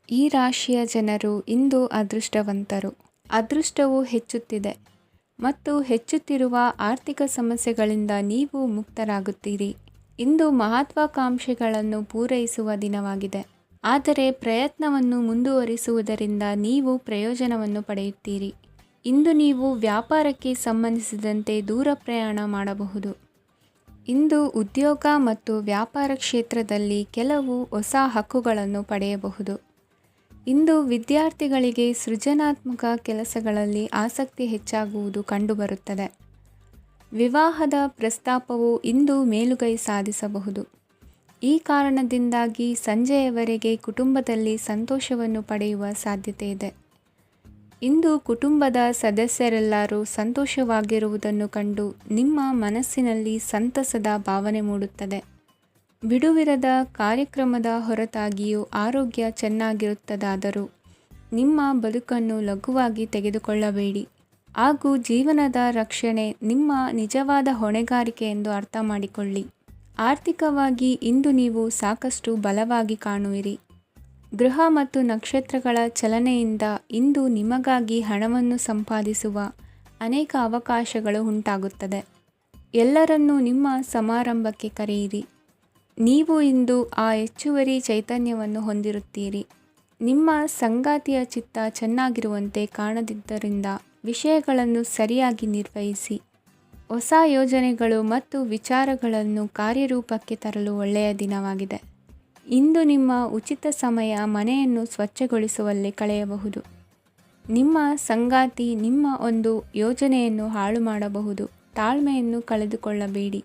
ಈ ರಾಶಿಯ ಜನರು ಇಂದು ಅದೃಷ್ಟವಂತರು. ಅದೃಷ್ಟವು ಹೆಚ್ಚುತ್ತಿದೆ ಮತ್ತು ಹೆಚ್ಚುತ್ತಿರುವ ಆರ್ಥಿಕ ಸಮಸ್ಯೆಗಳಿಂದ ನೀವು ಮುಕ್ತರಾಗುತ್ತೀರಿ. ಇಂದು ಮಹತ್ವಾಕಾಂಕ್ಷೆಗಳನ್ನು ಪೂರೈಸುವ ದಿನವಾಗಿದೆ. ಆದರೆ ಪ್ರಯತ್ನವನ್ನು ಮುಂದುವರಿಸುವುದರಿಂದ ನೀವು ಪ್ರಯೋಜನವನ್ನು ಪಡೆಯುತ್ತೀರಿ. ಇಂದು ನೀವು ವ್ಯಾಪಾರಕ್ಕೆ ಸಂಬಂಧಿಸಿದಂತೆ ದೂರ ಪ್ರಯಾಣ ಮಾಡಬಹುದು. ಇಂದು ಉದ್ಯೋಗ ಮತ್ತು ವ್ಯಾಪಾರ ಕ್ಷೇತ್ರದಲ್ಲಿ ಕೆಲವು ಹೊಸ ಹಕ್ಕುಗಳನ್ನು ಪಡೆಯಬಹುದು. ಇಂದು ವಿದ್ಯಾರ್ಥಿಗಳಿಗೆ ಸೃಜನಾತ್ಮಕ ಕೆಲಸಗಳಲ್ಲಿ ಆಸಕ್ತಿ ಹೆಚ್ಚಾಗುವುದು ಕಂಡುಬರುತ್ತದೆ. ವಿವಾಹದ ಪ್ರಸ್ತಾಪವು ಇಂದು ಮೇಲುಗೈ ಸಾಧಿಸಬಹುದು. ಈ ಕಾರಣದಿಂದಾಗಿ ಸಂಜೆಯವರೆಗೆ ಕುಟುಂಬದಲ್ಲಿ ಸಂತೋಷವನ್ನು ಪಡೆಯುವ ಸಾಧ್ಯತೆ ಇದೆ. ಇಂದು ಕುಟುಂಬದ ಸದಸ್ಯರೆಲ್ಲರೂ ಸಂತೋಷವಾಗಿರುವುದನ್ನು ಕಂಡು ನಿಮ್ಮ ಮನಸ್ಸಿನಲ್ಲಿ ಸಂತಸದ ಭಾವನೆ ಮೂಡುತ್ತದೆ. ಬಿಡುವಿರದ ಕಾರ್ಯಕ್ರಮದ ಹೊರತಾಗಿಯೂ ಆರೋಗ್ಯ ಚೆನ್ನಾಗಿರುತ್ತದಾದರೂ ನಿಮ್ಮ ಬದುಕನ್ನು ಲಘುವಾಗಿ ತೆಗೆದುಕೊಳ್ಳಬೇಡಿ ಹಾಗೂ ಜೀವನದ ರಕ್ಷಣೆ ನಿಮ್ಮ ನಿಜವಾದ ಹೊಣೆಗಾರಿಕೆ ಎಂದು ಅರ್ಥ ಮಾಡಿಕೊಳ್ಳಿ. ಆರ್ಥಿಕವಾಗಿ ಇಂದು ನೀವು ಸಾಕಷ್ಟು ಬಲವಾಗಿ ಕಾಣುವಿರಿ. ಗ್ರಹ ಮತ್ತು ನಕ್ಷತ್ರಗಳ ಚಲನೆಯಿಂದ ಇಂದು ನಿಮಗಾಗಿ ಹಣವನ್ನು ಸಂಪಾದಿಸುವ ಅನೇಕ ಅವಕಾಶಗಳು ಉಂಟಾಗುತ್ತದೆ. ಎಲ್ಲರನ್ನೂ ನಿಮ್ಮ ಸಮಾರಂಭಕ್ಕೆ ಕರೆಯಿರಿ. ನೀವು ಇಂದು ಆ ಹೆಚ್ಚುವರಿ ಚೈತನ್ಯವನ್ನು ಹೊಂದಿರುತ್ತೀರಿ. ನಿಮ್ಮ ಸಂಗಾತಿಯ ಚಿತ್ತ ಚೆನ್ನಾಗಿರುವಂತೆ ಕಾಣದಿದ್ದರಿಂದ ವಿಷಯಗಳನ್ನು ಸರಿಯಾಗಿ ನಿರ್ವಹಿಸಿ. ಹೊಸ ಯೋಜನೆಗಳು ಮತ್ತು ವಿಚಾರಗಳನ್ನು ಕಾರ್ಯರೂಪಕ್ಕೆ ತರಲು ಒಳ್ಳೆಯ ದಿನವಾಗಿದೆ. ಇಂದು ನಿಮ್ಮ ಉಚಿತ ಸಮಯ ಮನೆಯನ್ನು ಸ್ವಚ್ಛಗೊಳಿಸುವಲ್ಲಿ ಕಳೆಯಬಹುದು. ನಿಮ್ಮ ಸಂಗಾತಿ ನಿಮ್ಮ ಒಂದು ಯೋಜನೆಯನ್ನು ಹಾಳು ಮಾಡಬಹುದು. ತಾಳ್ಮೆಯನ್ನು ಕಳೆದುಕೊಳ್ಳಬೇಡಿ.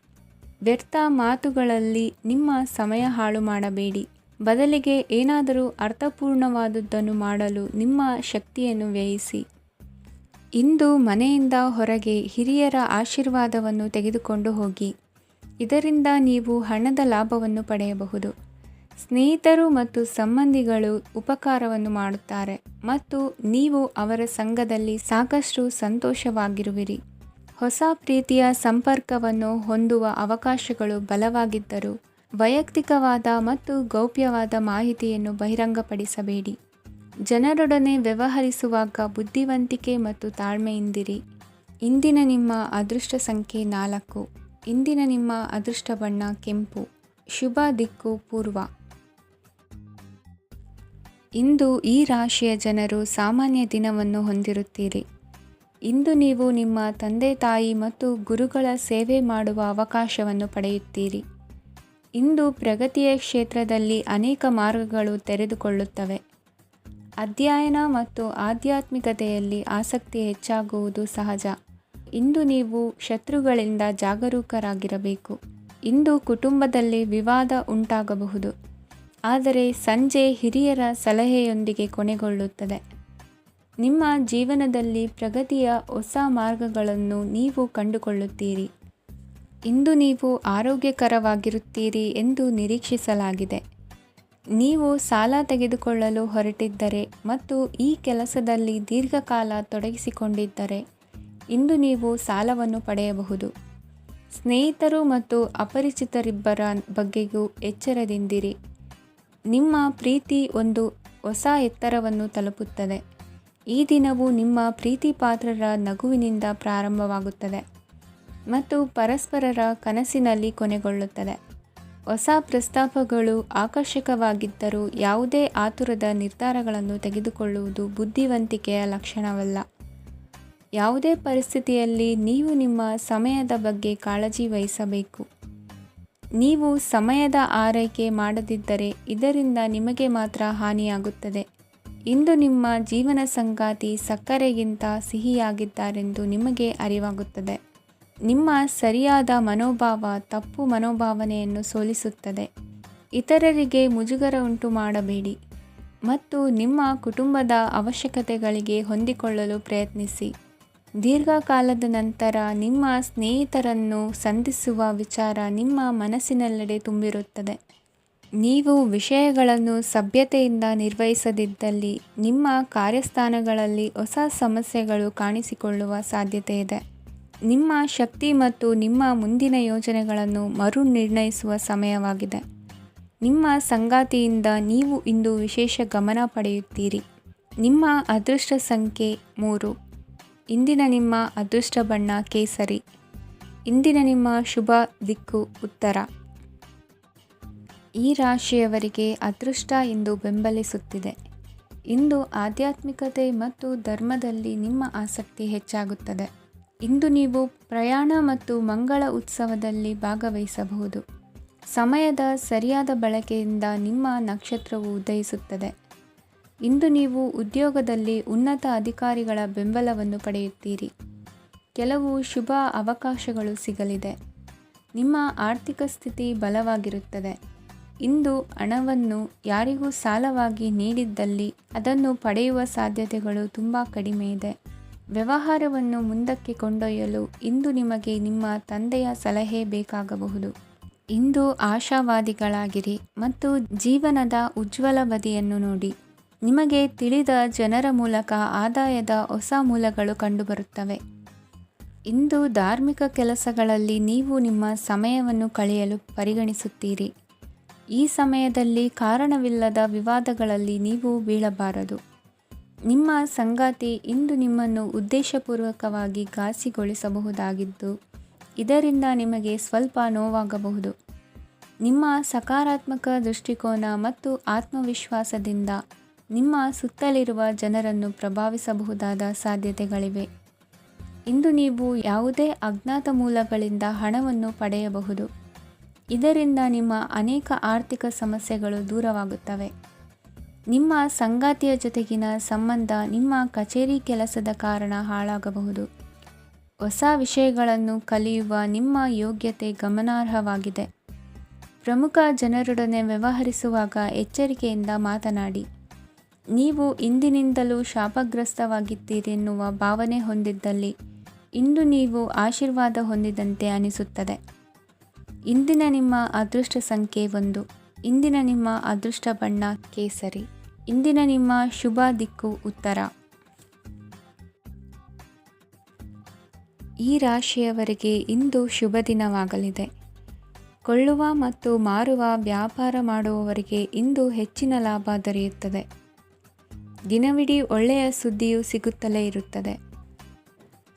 ವ್ಯರ್ಥ ಮಾತುಗಳಲ್ಲಿ ನಿಮ್ಮ ಸಮಯ ಹಾಳು ಮಾಡಬೇಡಿ. ಬದಲಿಗೆ ಏನಾದರೂ ಅರ್ಥಪೂರ್ಣವಾದುದನ್ನು ಮಾಡಲು ನಿಮ್ಮ ಶಕ್ತಿಯನ್ನು ವ್ಯಯಿಸಿ. ಇಂದು ಮನೆಯಿಂದ ಹೊರಗೆ ಹಿರಿಯರ ಆಶೀರ್ವಾದವನ್ನು ತೆಗೆದುಕೊಂಡು ಹೋಗಿ. ಇದರಿಂದ ನೀವು ಹಣದ ಲಾಭವನ್ನು ಪಡೆಯಬಹುದು. ಸ್ನೇಹಿತರು ಮತ್ತು ಸಂಬಂಧಿಗಳು ಉಪಕಾರವನ್ನು ಮಾಡುತ್ತಾರೆ ಮತ್ತು ನೀವು ಅವರ ಸಂಘದಲ್ಲಿ ಸಾಕಷ್ಟು ಸಂತೋಷವಾಗಿರುವಿರಿ. ಹೊಸ ಪ್ರೀತಿಯ ಸಂಪರ್ಕವನ್ನು ಹೊಂದುವ ಅವಕಾಶಗಳು ಬಲವಾಗಿದ್ದರೂ ವೈಯಕ್ತಿಕವಾದ ಮತ್ತು ಗೌಪ್ಯವಾದ ಮಾಹಿತಿಯನ್ನು ಬಹಿರಂಗಪಡಿಸಬೇಡಿ. ಜನರೊಡನೆ ವ್ಯವಹರಿಸುವಾಗ ಬುದ್ಧಿವಂತಿಕೆ ಮತ್ತು ತಾಳ್ಮೆಯಿಂದಿರಿ. ಇಂದಿನ ನಿಮ್ಮ ಅದೃಷ್ಟ ಸಂಖ್ಯೆ 4. ಇಂದಿನ ನಿಮ್ಮ ಅದೃಷ್ಟ ಬಣ್ಣ ಕೆಂಪು. ಶುಭ ದಿಕ್ಕು ಪೂರ್ವ. ಇಂದು ಈ ರಾಶಿಯ ಜನರು ಸಾಮಾನ್ಯ ದಿನವನ್ನು ಹೊಂದಿರುತ್ತೀರಿ. ಇಂದು ನೀವು ನಿಮ್ಮ ತಂದೆ ತಾಯಿ ಮತ್ತು ಗುರುಗಳ ಸೇವೆ ಮಾಡುವ ಅವಕಾಶವನ್ನು ಪಡೆಯುತ್ತೀರಿ. ಇಂದು ಪ್ರಗತಿಯ ಕ್ಷೇತ್ರದಲ್ಲಿ ಅನೇಕ ಮಾರ್ಗಗಳು ತೆರೆದುಕೊಳ್ಳುತ್ತವೆ. ಅಧ್ಯಯನ ಮತ್ತು ಆಧ್ಯಾತ್ಮಿಕತೆಯಲ್ಲಿ ಆಸಕ್ತಿ ಹೆಚ್ಚಾಗುವುದು ಸಹಜ. ಇಂದು ನೀವು ಶತ್ರುಗಳಿಂದ ಜಾಗರೂಕರಾಗಿರಬೇಕು. ಇಂದು ಕುಟುಂಬದಲ್ಲಿ ವಿವಾದ ಉಂಟಾಗಬಹುದು, ಆದರೆ ಸಂಜೆ ಹಿರಿಯರ ಸಲಹೆಯೊಂದಿಗೆ ಕೊನೆಗೊಳ್ಳುತ್ತದೆ. ನಿಮ್ಮ ಜೀವನದಲ್ಲಿ ಪ್ರಗತಿಯ ಹೊಸ ಮಾರ್ಗಗಳನ್ನು ನೀವು ಕಂಡುಕೊಳ್ಳುತ್ತೀರಿ. ಇಂದು ನೀವು ಆರೋಗ್ಯಕರವಾಗಿರುತ್ತೀರಿ ಎಂದು ನಿರೀಕ್ಷಿಸಲಾಗಿದೆ. ನೀವು ಸಾಲ ತೆಗೆದುಕೊಳ್ಳಲು ಹೊರಟಿದ್ದರೆ ಮತ್ತು ಈ ಕೆಲಸದಲ್ಲಿ ದೀರ್ಘಕಾಲ ತೊಡಗಿಸಿಕೊಂಡಿದ್ದರೆ ಇಂದು ನೀವು ಸಾಲವನ್ನು ಪಡೆಯಬಹುದು. ಸ್ನೇಹಿತರು ಮತ್ತು ಅಪರಿಚಿತರಿಬ್ಬರ ಬಗ್ಗೆಯೂ ಎಚ್ಚರದಿಂದಿರಿ. ನಿಮ್ಮ ಪ್ರೀತಿ ಒಂದು ಹೊಸ ಎತ್ತರವನ್ನು ತಲುಪುತ್ತದೆ. ಈ ದಿನವು ನಿಮ್ಮ ಪ್ರೀತಿ ಪಾತ್ರರ ನಗುವಿನಿಂದ ಪ್ರಾರಂಭವಾಗುತ್ತದೆ ಮತ್ತು ಪರಸ್ಪರರ ಕನಸಿನಲ್ಲಿ ಕೊನೆಗೊಳ್ಳುತ್ತದೆ. ಹೊಸ ಪ್ರಸ್ತಾಪಗಳು ಆಕರ್ಷಕವಾಗಿದ್ದರೂ ಯಾವುದೇ ಆತುರದ ನಿರ್ಧಾರಗಳನ್ನು ತೆಗೆದುಕೊಳ್ಳುವುದು ಬುದ್ಧಿವಂತಿಕೆಯ ಲಕ್ಷಣವಲ್ಲ. ಯಾವುದೇ ಪರಿಸ್ಥಿತಿಯಲ್ಲಿ ನೀವು ನಿಮ್ಮ ಸಮಯದ ಬಗ್ಗೆ ಕಾಳಜಿ ವಹಿಸಬೇಕು. ನೀವು ಸಮಯದ ಆರೈಕೆ ಮಾಡದಿದ್ದರೆ ಇದರಿಂದ ನಿಮಗೆ ಮಾತ್ರ ಹಾನಿಯಾಗುತ್ತದೆ. ಇಂದು ನಿಮ್ಮ ಜೀವನ ಸಂಗಾತಿ ಸಕ್ಕರೆಗಿಂತ ಸಿಹಿಯಾಗಿದ್ದಾರೆಂದು ನಿಮಗೆ ಅರಿವಾಗುತ್ತದೆ. ನಿಮ್ಮ ಸರಿಯಾದ ಮನೋಭಾವ ತಪ್ಪು ಮನೋಭಾವನೆಯನ್ನು ಸೋಲಿಸುತ್ತದೆ. ಇತರರಿಗೆ ಮುಜುಗರ ಉಂಟು ಮಾಡಬೇಡಿ ಮತ್ತು ನಿಮ್ಮ ಕುಟುಂಬದ ಅವಶ್ಯಕತೆಗಳಿಗೆ ಹೊಂದಿಕೊಳ್ಳಲು ಪ್ರಯತ್ನಿಸಿ. ದೀರ್ಘಕಾಲದ ನಂತರ ನಿಮ್ಮ ಸ್ನೇಹಿತರನ್ನು ಸಂಧಿಸುವ ವಿಚಾರ ನಿಮ್ಮ ಮನಸ್ಸಿನೆಲ್ಲೆಡೆ ತುಂಬಿರುತ್ತದೆ. ನೀವು ವಿಷಯಗಳನ್ನು ಸಭ್ಯತೆಯಿಂದ ನಿರ್ವಹಿಸದಿದ್ದಲ್ಲಿ ನಿಮ್ಮ ಕಾರ್ಯಸ್ಥಾನಗಳಲ್ಲಿ ಹೊಸ ಸಮಸ್ಯೆಗಳು ಕಾಣಿಸಿಕೊಳ್ಳುವ ಸಾಧ್ಯತೆ ಇದೆ. ನಿಮ್ಮ ಶಕ್ತಿ ಮತ್ತು ನಿಮ್ಮ ಮುಂದಿನ ಯೋಜನೆಗಳನ್ನು ಮರು ನಿರ್ಣಯಿಸುವ ಸಮಯವಾಗಿದೆ. ನಿಮ್ಮ ಸಂಗಾತಿಯಿಂದ ನೀವು ಇಂದು ವಿಶೇಷ ಗಮನ ಪಡೆಯುತ್ತೀರಿ. ನಿಮ್ಮ ಅದೃಷ್ಟ ಸಂಖ್ಯೆ 3. ಇಂದಿನ ನಿಮ್ಮ ಅದೃಷ್ಟ ಬಣ್ಣ ಕೇಸರಿ. ಇಂದಿನ ನಿಮ್ಮ ಶುಭ ದಿಕ್ಕು ಉತ್ತರ. ಈ ರಾಶಿಯವರಿಗೆ ಅದೃಷ್ಟ ಇಂದು ಬೆಂಬಲಿಸುತ್ತಿದೆ. ಇಂದು ಆಧ್ಯಾತ್ಮಿಕತೆ ಮತ್ತು ಧರ್ಮದಲ್ಲಿ ನಿಮ್ಮ ಆಸಕ್ತಿ ಹೆಚ್ಚಾಗುತ್ತದೆ. ಇಂದು ನೀವು ಪ್ರಯಾಣ ಮತ್ತು ಮಂಗಳ ಉತ್ಸವದಲ್ಲಿ ಭಾಗವಹಿಸಬಹುದು. ಸಮಯದ ಸರಿಯಾದ ಬಳಕೆಯಿಂದ ನಿಮ್ಮ ನಕ್ಷತ್ರವು ಉದಯಿಸುತ್ತದೆ. ಇಂದು ನೀವು ಉದ್ಯೋಗದಲ್ಲಿ ಉನ್ನತ ಅಧಿಕಾರಿಗಳ ಬೆಂಬಲವನ್ನು ಪಡೆಯುತ್ತೀರಿ. ಕೆಲವು ಶುಭ ಅವಕಾಶಗಳು ಸಿಗಲಿದೆ. ನಿಮ್ಮ ಆರ್ಥಿಕ ಸ್ಥಿತಿ ಬಲವಾಗಿರುತ್ತದೆ. ಇಂದು ಹಣವನ್ನು ಯಾರಿಗೂ ಸಾಲವಾಗಿ ನೀಡಿದ್ದಲ್ಲಿ ಅದನ್ನು ಪಡೆಯುವ ಸಾಧ್ಯತೆಗಳು ತುಂಬ ಕಡಿಮೆ ಇದೆ. ವ್ಯವಹಾರವನ್ನು ಮುಂದಕ್ಕೆ ಕೊಂಡೊಯ್ಯಲು ಇಂದು ನಿಮಗೆ ನಿಮ್ಮ ತಂದೆಯ ಸಲಹೆ ಬೇಕಾಗಬಹುದು. ಇಂದು ಆಶಾವಾದಿಗಳಾಗಿರಿ ಮತ್ತು ಜೀವನದ ಉಜ್ವಲ ಬದಿಯನ್ನು ನೋಡಿ. ನಿಮಗೆ ತಿಳಿದ ಜನರ ಮೂಲಕ ಆದಾಯದ ಹೊಸ ಮೂಲಗಳು ಕಂಡುಬರುತ್ತವೆ. ಇಂದು ಧಾರ್ಮಿಕ ಕೆಲಸಗಳಲ್ಲಿ ನೀವು ನಿಮ್ಮ ಸಮಯವನ್ನು ಕಳೆಯಲು ಪರಿಗಣಿಸುತ್ತೀರಿ. ಈ ಸಮಯದಲ್ಲಿ ಕಾರಣವಿಲ್ಲದ ವಿವಾದಗಳಲ್ಲಿ ನೀವು ಬೀಳಬಾರದು. ನಿಮ್ಮ ಸಂಗಾತಿ ಇಂದು ನಿಮ್ಮನ್ನು ಉದ್ದೇಶಪೂರ್ವಕವಾಗಿ ಘಾಸಿಗೊಳಿಸಬಹುದಾಗಿದ್ದು, ಇದರಿಂದ ನಿಮಗೆ ಸ್ವಲ್ಪ ನೋವಾಗಬಹುದು. ನಿಮ್ಮ ಸಕಾರಾತ್ಮಕ ದೃಷ್ಟಿಕೋನ ಮತ್ತು ಆತ್ಮವಿಶ್ವಾಸದಿಂದ ನಿಮ್ಮ ಸುತ್ತಲಿರುವ ಜನರನ್ನು ಪ್ರಭಾವಿಸಬಹುದಾದ ಸಾಧ್ಯತೆಗಳಿವೆ. ಇಂದು ನೀವು ಯಾವುದೇ ಅಜ್ಞಾತ ಮೂಲಗಳಿಂದ ಹಣವನ್ನು ಪಡೆಯಬಹುದು. ಇದರಿಂದ ನಿಮ್ಮ ಅನೇಕ ಆರ್ಥಿಕ ಸಮಸ್ಯೆಗಳು ದೂರವಾಗುತ್ತವೆ. ನಿಮ್ಮ ಸಂಗಾತಿಯ ಜೊತೆಗಿನ ಸಂಬಂಧ ನಿಮ್ಮ ಕಚೇರಿ ಕೆಲಸದ ಕಾರಣ ಹಾಳಾಗಬಹುದು. ಹೊಸ ವಿಷಯಗಳನ್ನು ಕಲಿಯುವ ನಿಮ್ಮ ಯೋಗ್ಯತೆ ಗಮನಾರ್ಹವಾಗಿದೆ. ಪ್ರಮುಖ ಜನರೊಡನೆ ವ್ಯವಹರಿಸುವಾಗ ಎಚ್ಚರಿಕೆಯಿಂದ ಮಾತನಾಡಿ. ನೀವು ಇಂದಿನಿಂದಲೂ ಶಾಪಗ್ರಸ್ತವಾಗಿದ್ದೀರೆನ್ನುವ ಭಾವನೆ ಹೊಂದಿದ್ದಲ್ಲಿ ಇಂದು ನೀವು ಆಶೀರ್ವಾದ ಹೊಂದಿದಂತೆ ಅನಿಸುತ್ತದೆ. ಇಂದಿನ ನಿಮ್ಮ ಅದೃಷ್ಟ ಸಂಖ್ಯೆ 1. ಇಂದಿನ ನಿಮ್ಮ ಅದೃಷ್ಟ ಬಣ್ಣ ಕೇಸರಿ. ಇಂದಿನ ನಿಮ್ಮ ಶುಭ ದಿಕ್ಕು ಉತ್ತರ. ಈ ರಾಶಿಯವರಿಗೆ ಇಂದು ಶುಭ ದಿನವಾಗಲಿದೆ. ಕೊಳ್ಳುವ ಮತ್ತು ಮಾರುವ ವ್ಯಾಪಾರ ಮಾಡುವವರಿಗೆ ಇಂದು ಹೆಚ್ಚಿನ ಲಾಭ ದೊರೆಯುತ್ತದೆ. ದಿನವಿಡೀ ಒಳ್ಳೆಯ ಸುದ್ದಿಯು ಸಿಗುತ್ತಲೇ ಇರುತ್ತದೆ.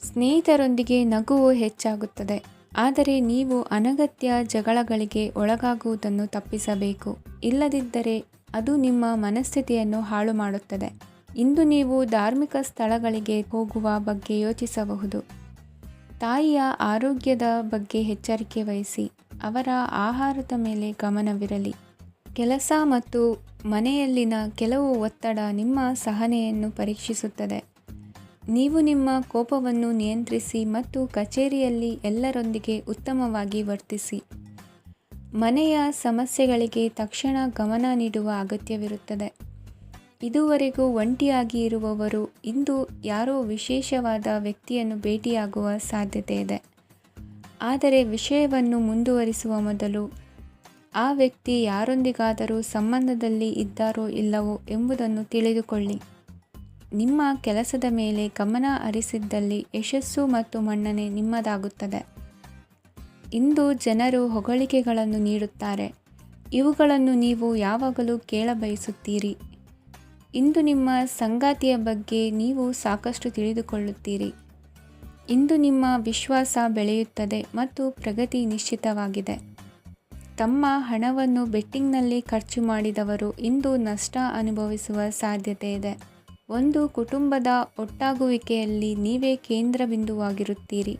ಸ್ನೇಹಿತರೊಂದಿಗೆ ನಗುವು ಹೆಚ್ಚಾಗುತ್ತದೆ. ಆದರೆ ನೀವು ಅನಗತ್ಯ ಜಗಳಗಳಿಗೆ ಒಳಗಾಗುವುದನ್ನು ತಪ್ಪಿಸಬೇಕು. ಇಲ್ಲದಿದ್ದರೆ ಅದು ನಿಮ್ಮ ಮನಸ್ಥಿತಿಯನ್ನು ಹಾಳು ಮಾಡುತ್ತದೆ. ಇಂದು ನೀವು ಧಾರ್ಮಿಕ ಸ್ಥಳಗಳಿಗೆ ಹೋಗುವ ಬಗ್ಗೆ ಯೋಚಿಸಬಹುದು. ತಾಯಿಯ ಆರೋಗ್ಯದ ಬಗ್ಗೆ ಎಚ್ಚರಿಕೆ ವಹಿಸಿ. ಅವರ ಆಹಾರದ ಮೇಲೆ ಗಮನವಿರಲಿ. ಕೆಲಸ ಮತ್ತು ಮನೆಯಲ್ಲಿನ ಕೆಲವು ಒತ್ತಡ ನಿಮ್ಮ ಸಹನೆಯನ್ನು ಪರೀಕ್ಷಿಸುತ್ತದೆ. ನೀವು ನಿಮ್ಮ ಕೋಪವನ್ನು ನಿಯಂತ್ರಿಸಿ ಮತ್ತು ಕಚೇರಿಯಲ್ಲಿ ಎಲ್ಲರೊಂದಿಗೆ ಉತ್ತಮವಾಗಿ ವರ್ತಿಸಿ. ಮನೆಯ ಸಮಸ್ಯೆಗಳಿಗೆ ತಕ್ಷಣ ಗಮನ ನೀಡುವ ಅಗತ್ಯವಿರುತ್ತದೆ. ಇದುವರೆಗೂ ಒಂಟಿಯಾಗಿ ಇರುವವರು ಇಂದು ಯಾರೋ ವಿಶೇಷವಾದ ವ್ಯಕ್ತಿಯನ್ನು ಭೇಟಿಯಾಗುವ ಸಾಧ್ಯತೆ ಇದೆ. ಆದರೆ ವಿಷಯವನ್ನು ಮುಂದುವರಿಸುವ ಮೊದಲು ಆ ವ್ಯಕ್ತಿ ಯಾರೊಂದಿಗಾದರೂ ಸಂಬಂಧದಲ್ಲಿ ಇದ್ದಾರೋ ಇಲ್ಲವೋ ಎಂಬುದನ್ನು ತಿಳಿದುಕೊಳ್ಳಿ. ನಿಮ್ಮ ಕೆಲಸದ ಮೇಲೆ ಗಮನ ಹರಿಸಿದ್ದಲ್ಲಿ ಯಶಸ್ಸು ಮತ್ತು ಮನ್ನಣೆ ನಿಮ್ಮದಾಗುತ್ತದೆ. ಇಂದು ಜನರು ಹೊಗಳಿಕೆಗಳನ್ನು ನೀಡುತ್ತಾರೆ. ಇವುಗಳನ್ನು ನೀವು ಯಾವಾಗಲೂ ಕೇಳಬಯಸುತ್ತೀರಿ. ಇಂದು ನಿಮ್ಮ ಸಂಗಾತಿಯ ಬಗ್ಗೆ ನೀವು ಸಾಕಷ್ಟು ತಿಳಿದುಕೊಳ್ಳುತ್ತೀರಿ. ಇಂದು ನಿಮ್ಮ ವಿಶ್ವಾಸ ಬೆಳೆಯುತ್ತದೆ ಮತ್ತು ಪ್ರಗತಿ ನಿಶ್ಚಿತವಾಗಿದೆ. ತಮ್ಮ ಹಣವನ್ನು ಬೆಟ್ಟಿಂಗ್ನಲ್ಲಿ ಖರ್ಚು ಮಾಡಿದವರು ಇಂದು ನಷ್ಟ ಅನುಭವಿಸುವ ಸಾಧ್ಯತೆ ಇದೆ. ಒಂದು ಕುಟುಂಬದ ಒಟ್ಟಾಗುವಿಕೆಯಲ್ಲಿ ನೀವೇ ಕೇಂದ್ರ ಬಿಂದುವಾಗಿರುತ್ತೀರಿ.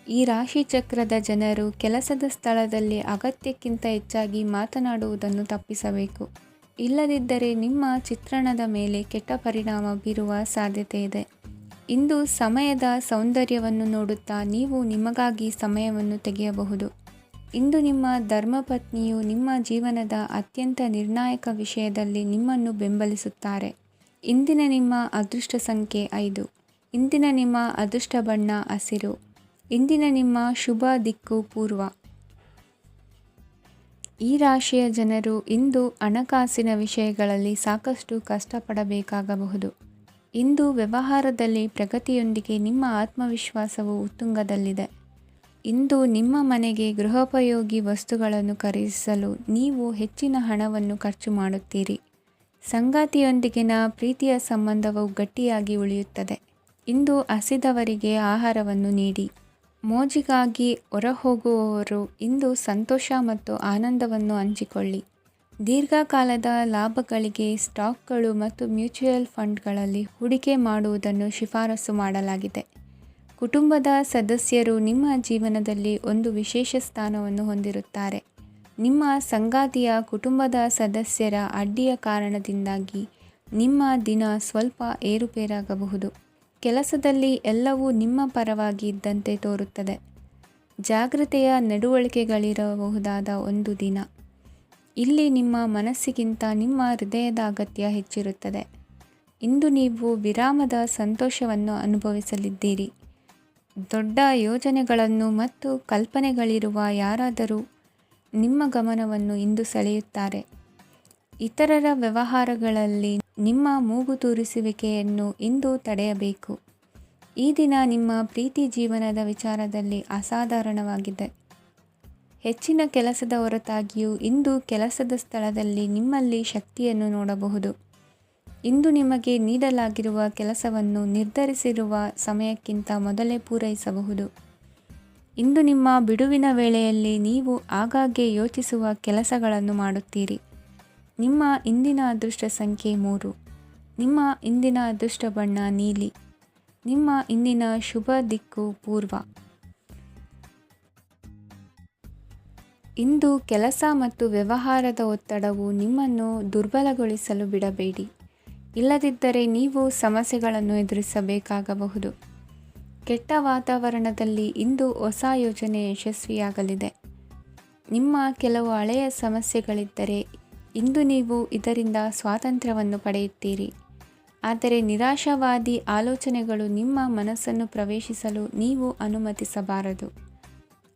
ಈ ರಾಶಿ ಚಕ್ರದ ಜನರು ಕೆಲಸದ ಸ್ಥಳದಲ್ಲಿ ಅಗತ್ಯಕ್ಕಿಂತ ಹೆಚ್ಚಾಗಿ ಮಾತನಾಡುವುದನ್ನು ತಪ್ಪಿಸಬೇಕು. ಇಲ್ಲದಿದ್ದರೆ ನಿಮ್ಮ ಚಿತ್ರಣದ ಮೇಲೆ ಕೆಟ್ಟ ಪರಿಣಾಮ ಬೀರುವ ಸಾಧ್ಯತೆ ಇದೆ. ಇಂದು ಸಮಯದ ಸೌಂದರ್ಯವನ್ನು ನೋಡುತ್ತಾ ನೀವು ನಿಮಗಾಗಿ ಸಮಯವನ್ನು ತೆಗೆಯಬಹುದು. ಇಂದು ನಿಮ್ಮ ಧರ್ಮಪತ್ನಿಯು ನಿಮ್ಮ ಜೀವನದ ಅತ್ಯಂತ ನಿರ್ಣಾಯಕ ವಿಷಯದಲ್ಲಿ ನಿಮ್ಮನ್ನು ಬೆಂಬಲಿಸುತ್ತಾರೆ. ಇಂದಿನ ನಿಮ್ಮ ಅದೃಷ್ಟ ಸಂಖ್ಯೆ 5. ಇಂದಿನ ನಿಮ್ಮ ಅದೃಷ್ಟ ಬಣ್ಣ ಹಸಿರು. ಇಂದಿನ ನಿಮ್ಮ ಶುಭ ದಿಕ್ಕು ಪೂರ್ವ. ಈ ರಾಶಿಯ ಜನರು ಇಂದು ಹಣಕಾಸಿನ ವಿಷಯಗಳಲ್ಲಿ ಸಾಕಷ್ಟು ಕಷ್ಟಪಡಬೇಕಾಗಬಹುದು. ಇಂದು ವ್ಯವಹಾರದಲ್ಲಿ ಪ್ರಗತಿಯೊಂದಿಗೆ ನಿಮ್ಮ ಆತ್ಮವಿಶ್ವಾಸವು ಉತ್ತುಂಗದಲ್ಲಿದೆ. ಇಂದು ನಿಮ್ಮ ಮನೆಗೆ ಗೃಹೋಪಯೋಗಿ ವಸ್ತುಗಳನ್ನು ಖರೀದಿಸಲು ನೀವು ಹೆಚ್ಚಿನ ಹಣವನ್ನು ಖರ್ಚು ಮಾಡುತ್ತೀರಿ. ಸಂಗಾತಿಯೊಂದಿಗಿನ ಪ್ರೀತಿಯ ಸಂಬಂಧವು ಗಟ್ಟಿಯಾಗಿ ಉಳಿಯುತ್ತದೆ. ಇಂದು ಹಸಿದವರಿಗೆ ಆಹಾರವನ್ನು ನೀಡಿ. ಮೋಜಿಗಾಗಿ ಹೊರಹೋಗುವವರು ಇಂದು ಸಂತೋಷ ಮತ್ತು ಆನಂದವನ್ನು ಹಂಚಿಕೊಳ್ಳಿ. ದೀರ್ಘಕಾಲದ ಲಾಭಗಳಿಗೆ ಸ್ಟಾಕ್ಗಳು ಮತ್ತು ಮ್ಯೂಚುವಲ್ ಫಂಡ್ಗಳಲ್ಲಿ ಹೂಡಿಕೆ ಮಾಡುವುದನ್ನು ಶಿಫಾರಸು ಮಾಡಲಾಗಿದೆ. ಕುಟುಂಬದ ಸದಸ್ಯರು ನಿಮ್ಮ ಜೀವನದಲ್ಲಿ ಒಂದು ವಿಶೇಷ ಸ್ಥಾನವನ್ನು ಹೊಂದಿರುತ್ತಾರೆ. ನಿಮ್ಮ ಸಂಗಾತಿಯ ಕುಟುಂಬದ ಸದಸ್ಯರ ಅಡ್ಡಿಯ ಕಾರಣದಿಂದಾಗಿ ನಿಮ್ಮ ದಿನ ಸ್ವಲ್ಪ ಏರುಪೇರಾಗಬಹುದು. ಕೆಲಸದಲ್ಲಿ ಎಲ್ಲವೂ ನಿಮ್ಮ ಪರವಾಗಿ ಇದ್ದಂತೆ ತೋರುತ್ತದೆ. ಜಾಗ್ರತೆಯ ನಡವಳಿಕೆಗಳಿರಬಹುದಾದ ಒಂದು ದಿನ. ಇಲ್ಲಿ ನಿಮ್ಮ ಮನಸ್ಸಿಗಿಂತ ನಿಮ್ಮ ಹೃದಯದ ಅಗತ್ಯ ಹೆಚ್ಚಿರುತ್ತದೆ. ಇಂದು ನೀವು ವಿರಾಮದ ಸಂತೋಷವನ್ನು ಅನುಭವಿಸಲಿದ್ದೀರಿ. ದೊಡ್ಡ ಯೋಜನೆಗಳನ್ನು ಮತ್ತು ಕಲ್ಪನೆಗಳಿರುವ ಯಾರಾದರೂ ನಿಮ್ಮ ಗಮನವನ್ನು ಇಂದು ಸೆಳೆಯುತ್ತಾರೆ. ಇತರರ ವ್ಯವಹಾರಗಳಲ್ಲಿ ನಿಮ್ಮ ಮೂಗು ತೂರಿಸುವಿಕೆಯನ್ನು ಇಂದು ತಡೆಯಬೇಕು. ಈ ದಿನ ನಿಮ್ಮ ಪ್ರೀತಿ ಜೀವನದ ವಿಚಾರದಲ್ಲಿ ಅಸಾಧಾರಣವಾಗಿದೆ. ಹೆಚ್ಚಿನ ಕೆಲಸದ ಹೊರತಾಗಿಯೂ ಇಂದು ಕೆಲಸದ ಸ್ಥಳದಲ್ಲಿ ನಿಮ್ಮಲ್ಲಿ ಶಕ್ತಿಯನ್ನು ನೋಡಬಹುದು. ಇಂದು ನಿಮಗೆ ನೀಡಲಾಗಿರುವ ಕೆಲಸವನ್ನು ನಿರ್ಧರಿಸಿರುವ ಸಮಯಕ್ಕಿಂತ ಮೊದಲೇ ಪೂರೈಸಬಹುದು. ಇಂದು ನಿಮ್ಮ ಬಿಡುವಿನ ವೇಳೆಯಲ್ಲಿ ನೀವು ಆಗಾಗ್ಗೆ ಯೋಚಿಸುವ ಕೆಲಸಗಳನ್ನು ಮಾಡುತ್ತೀರಿ. ನಿಮ್ಮ ಇಂದಿನ ಅದೃಷ್ಟ ಸಂಖ್ಯೆ 3. ನಿಮ್ಮ ಇಂದಿನ ಅದೃಷ್ಟ ಬಣ್ಣ ನೀಲಿ. ನಿಮ್ಮ ಇಂದಿನ ಶುಭ ದಿಕ್ಕು ಪೂರ್ವ. ಇಂದು ಕೆಲಸ ಮತ್ತು ವ್ಯವಹಾರದ ಒತ್ತಡವು ನಿಮ್ಮನ್ನು ದುರ್ಬಲಗೊಳಿಸಲು ಬಿಡಬೇಡಿ. ಇಲ್ಲದಿದ್ದರೆ ನೀವು ಸಮಸ್ಯೆಗಳನ್ನು ಎದುರಿಸಬೇಕಾಗಬಹುದು. ಕೆಟ್ಟ ವಾತಾವರಣದಲ್ಲಿ ಇಂದು ಹೊಸ ಯೋಜನೆ ಯಶಸ್ವಿಯಾಗಲಿದೆ. ನಿಮ್ಮ ಕೆಲವು ಹಳೆಯ ಸಮಸ್ಯೆಗಳಿದ್ದರೆ ಇಂದು ನೀವು ಇದರಿಂದ ಸ್ವಾತಂತ್ರ್ಯವನ್ನು ಪಡೆಯುತ್ತೀರಿ. ಆದರೆ ನಿರಾಶಾವಾದಿ ಆಲೋಚನೆಗಳು ನಿಮ್ಮ ಮನಸ್ಸನ್ನು ಪ್ರವೇಶಿಸಲು ನೀವು ಅನುಮತಿಸಬಾರದು.